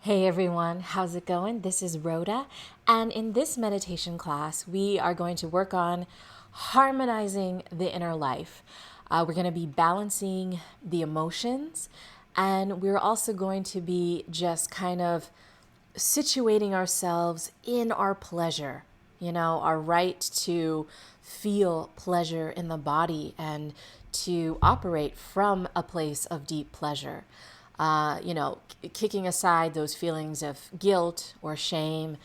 Hey everyone, how's it going? This is Rhoda, and in this meditation class, we are going to work on harmonizing the inner life. We're going to be balancing the emotions, and we're also going to be just kind of situating ourselves in our pleasure, our right to feel pleasure in the body and to operate from a place of deep pleasure. Kicking aside those feelings of guilt or shame,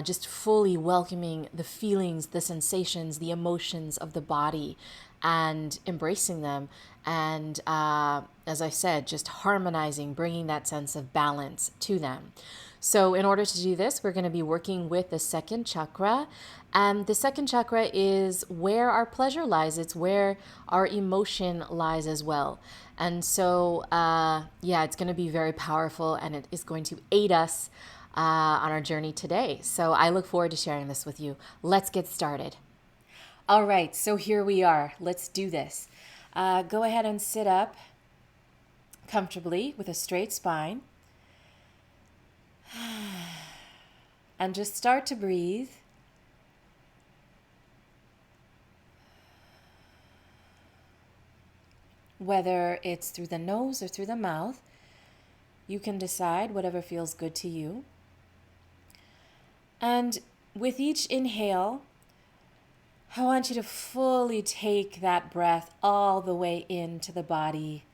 just fully welcoming the feelings, the sensations, the emotions of the body and embracing them. And as I said, just harmonizing, bringing that sense of balance to them. So, in order to do this, we're going to be working with the second chakra. And the second chakra is where our pleasure lies, it's where our emotion lies as well. And so, it's going to be very powerful and it is going to aid us on our journey today. So, I look forward to sharing this with you. Let's get started. All right, so here we are. Let's do this. Go ahead and sit up comfortably with a straight spine. And just start to breathe. Whether it's through the nose or through the mouth, you can decide whatever feels good to you. And with each inhale, I want you to fully take that breath all the way into the body.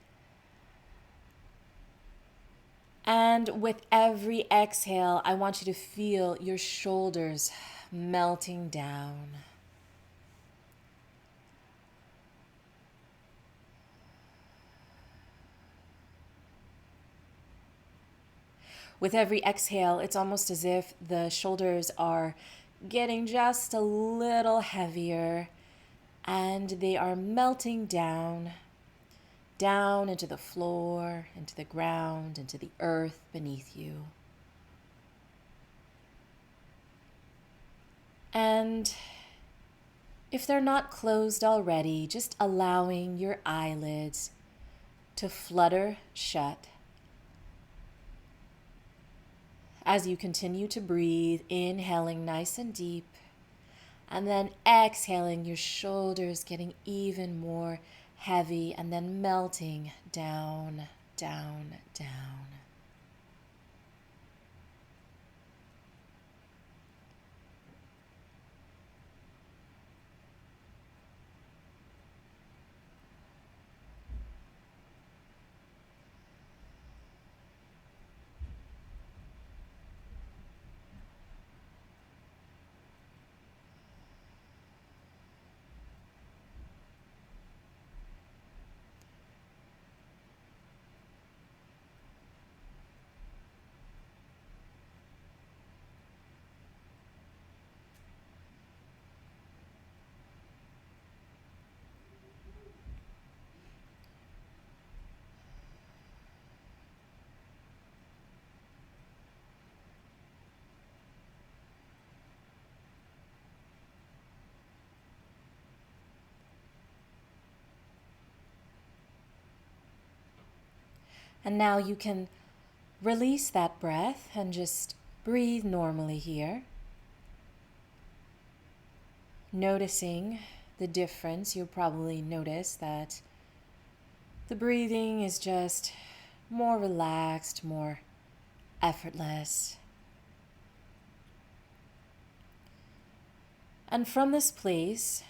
And with every exhale, I want you to feel your shoulders melting down. With every exhale, it's almost as if the shoulders are getting just a little heavier and they are melting down, down into the floor, into the ground, into the earth beneath you. And if they're not closed already, just allowing your eyelids to flutter shut. As you continue to breathe, inhaling nice and deep, and then exhaling, your shoulders getting even more heavy, and then melting down, down, down. And now you can release that breath and just breathe normally here. Noticing the difference, you'll probably notice that the breathing is just more relaxed, more effortless. And from this place,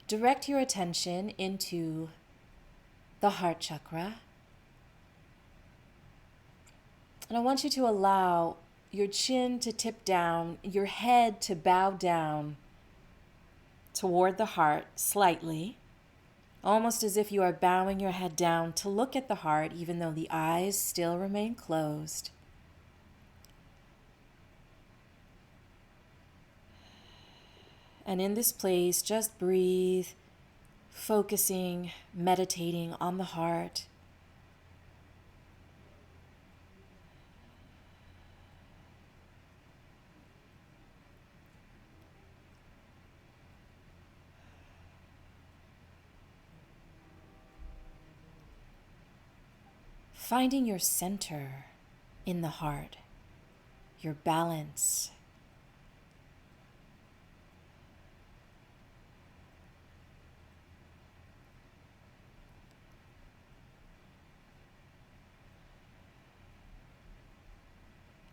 direct your attention into the heart chakra. And I want you to allow your chin to tip down, your head to bow down toward the heart slightly, almost as if you are bowing your head down to look at the heart, even though the eyes still remain closed. And in this place, just breathe, focusing, meditating on the heart. Finding your center in the heart, your balance.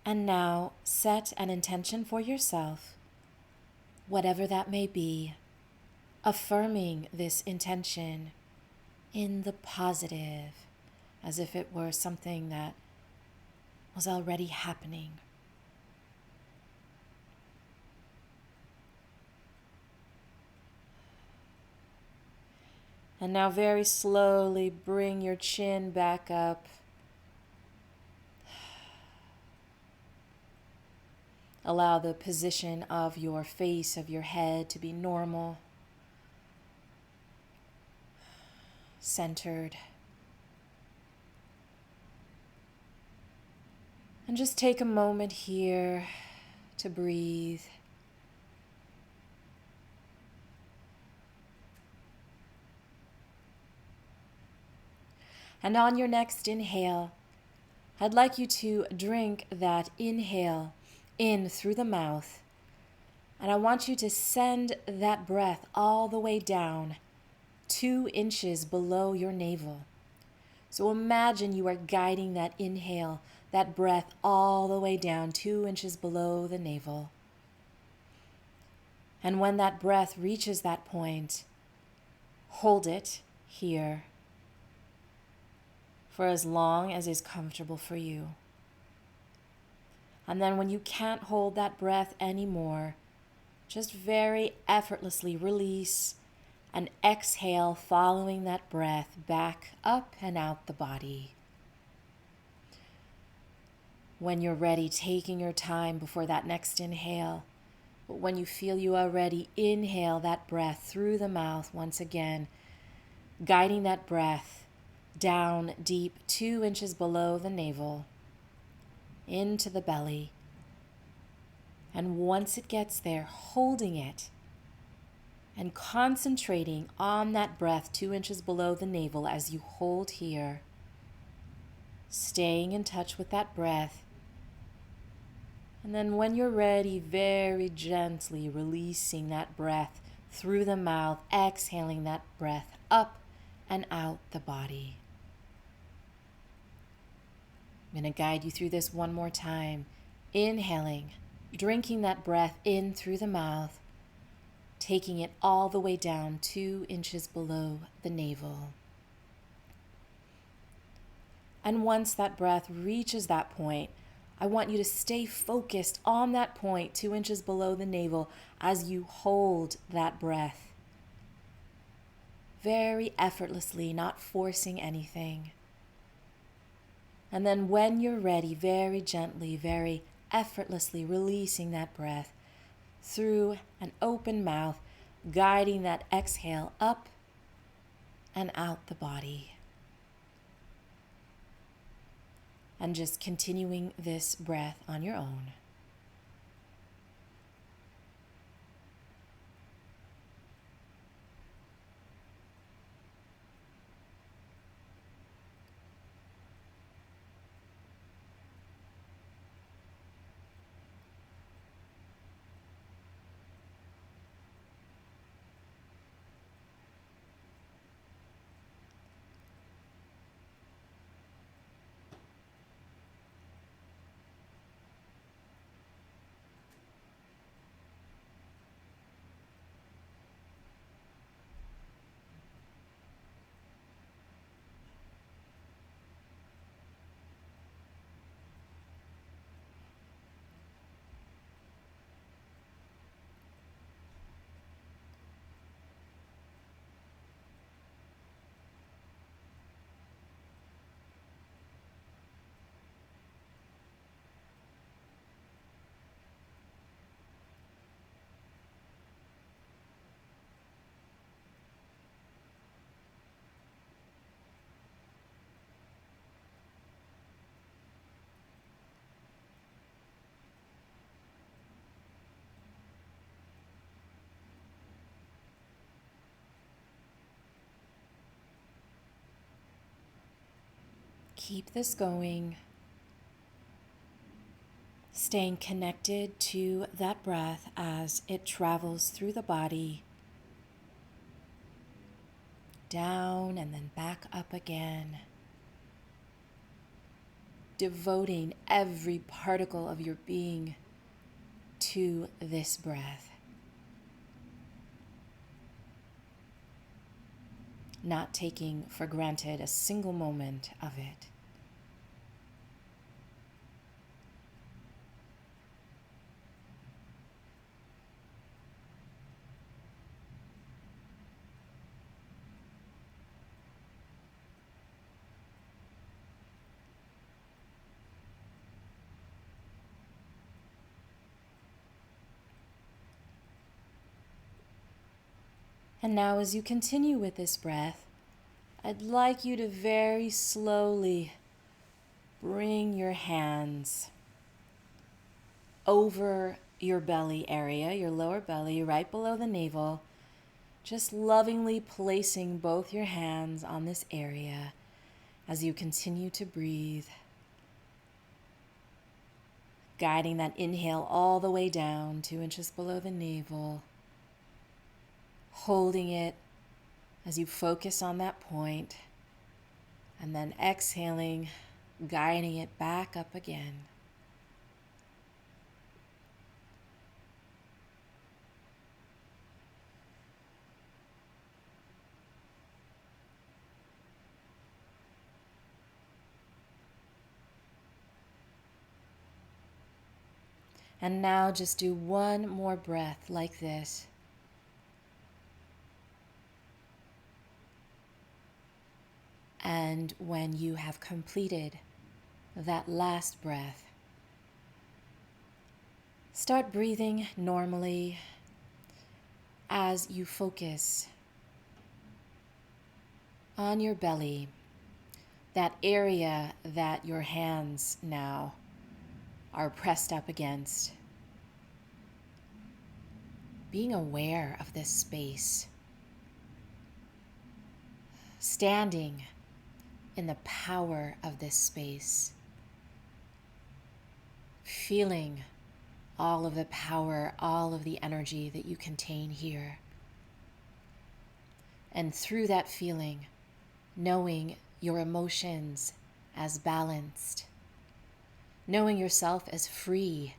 And now set an intention for yourself, whatever that may be, affirming this intention in the positive, as if it were something that was already happening. And now very slowly bring your chin back up. Allow the position of your face, of your head, to be normal, centered. And just take a moment here to breathe. And on your next inhale, I'd like you to drink that inhale in through the mouth. And I want you to send that breath all the way down 2 inches below your navel. So imagine you are guiding that inhale, that breath all the way down 2 inches below the navel. And when that breath reaches that point, hold it here for as long as is comfortable for you. And then when you can't hold that breath anymore, just very effortlessly release and exhale, following that breath back up and out the body. When you're ready, taking your time before that next inhale, but when you feel you are ready, inhale that breath through the mouth once again, guiding that breath down deep 2 inches below the navel, into the belly. And once it gets there, holding it and concentrating on that breath 2 inches below the navel as you hold here, staying in touch with that breath. And then when you're ready, very gently releasing that breath through the mouth, exhaling that breath up and out the body. I'm going to guide you through this one more time. Inhaling, drinking that breath in through the mouth, taking it all the way down 2 inches below the navel. And once that breath reaches that point, I want you to stay focused on that point 2 inches below the navel as you hold that breath. Very effortlessly, not forcing anything. And then when you're ready, very gently, very effortlessly releasing that breath through an open mouth, guiding that exhale up and out the body. And just continuing this breath on your own. Keep this going. Staying connected to that breath as it travels through the body, down and then back up again. Devoting every particle of your being to this breath. Not taking for granted a single moment of it. And now as you continue with this breath, I'd like you to very slowly bring your hands over your belly area, your lower belly, right below the navel, just lovingly placing both your hands on this area as you continue to breathe, guiding that inhale all the way down 2 inches below the navel, holding it as you focus on that point, and then exhaling, guiding it back up again. And now just do one more breath like this. And when you have completed that last breath, start breathing normally as you focus on your belly, that area that your hands now are pressed up against. Being aware of this space, standing in the power of this space, feeling all of the power, all of the energy that you contain here. And through that feeling, knowing your emotions as balanced, knowing yourself as free,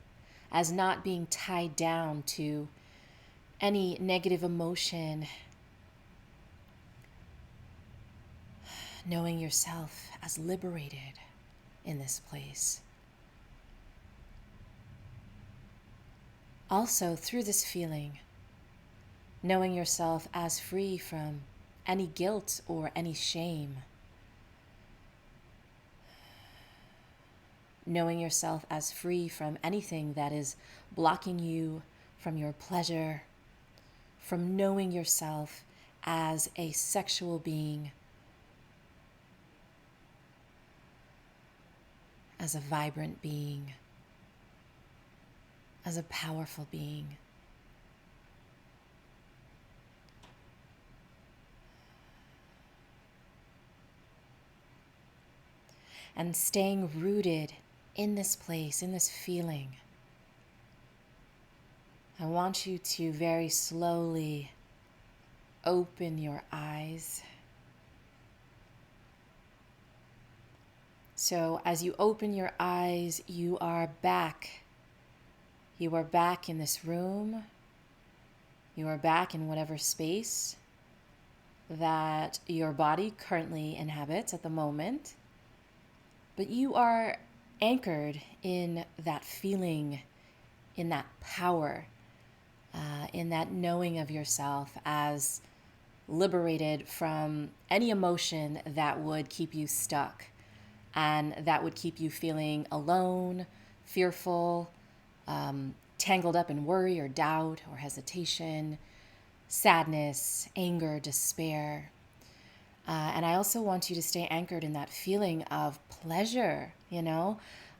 as not being tied down to any negative emotion, knowing yourself as liberated in this place. Also, through this feeling, knowing yourself as free from any guilt or any shame, knowing yourself as free from anything that is blocking you from your pleasure, from knowing yourself as a sexual being, as a vibrant being, as a powerful being. And staying rooted in this place, in this feeling, I want you to very slowly open your eyes. So as you open your eyes, you are back. You are back in this room. You are back in whatever space that your body currently inhabits at the moment. But you are anchored in that feeling, in that power, in that knowing of yourself as liberated from any emotion that would keep you stuck and that would keep you feeling alone, fearful, tangled up in worry or doubt or hesitation, sadness, anger, despair. And I also want you to stay anchored in that feeling of pleasure,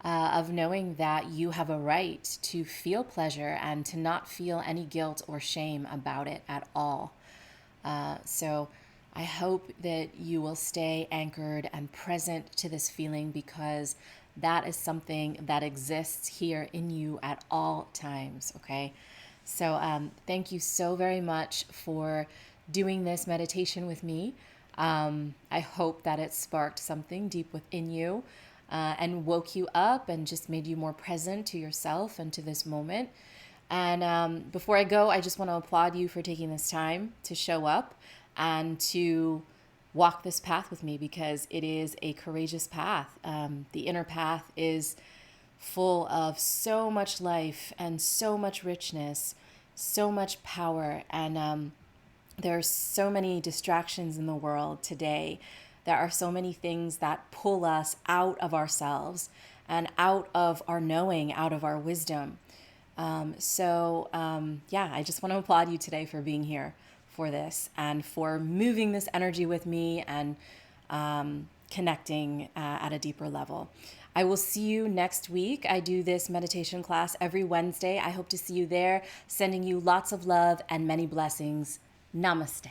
of knowing that you have a right to feel pleasure and to not feel any guilt or shame about it at all. So I hope that you will stay anchored and present to this feeling, because that is something that exists here in you at all times, okay? So thank you so very much for doing this meditation with me. I hope that it sparked something deep within you and woke you up and just made you more present to yourself and to this moment. And before I go, I just want to applaud you for taking this time to show up and to walk this path with me, because it is a courageous path. The inner path is full of so much life and so much richness, so much power. And there's so many distractions in the world today. There are so many things that pull us out of ourselves and out of our knowing, out of our wisdom. Yeah, I just want to applaud you today for being here for this and for moving this energy with me and connecting at a deeper level. I will see you next week. I do this meditation class every Wednesday. I hope to see you there, sending you lots of love and many blessings. Namaste.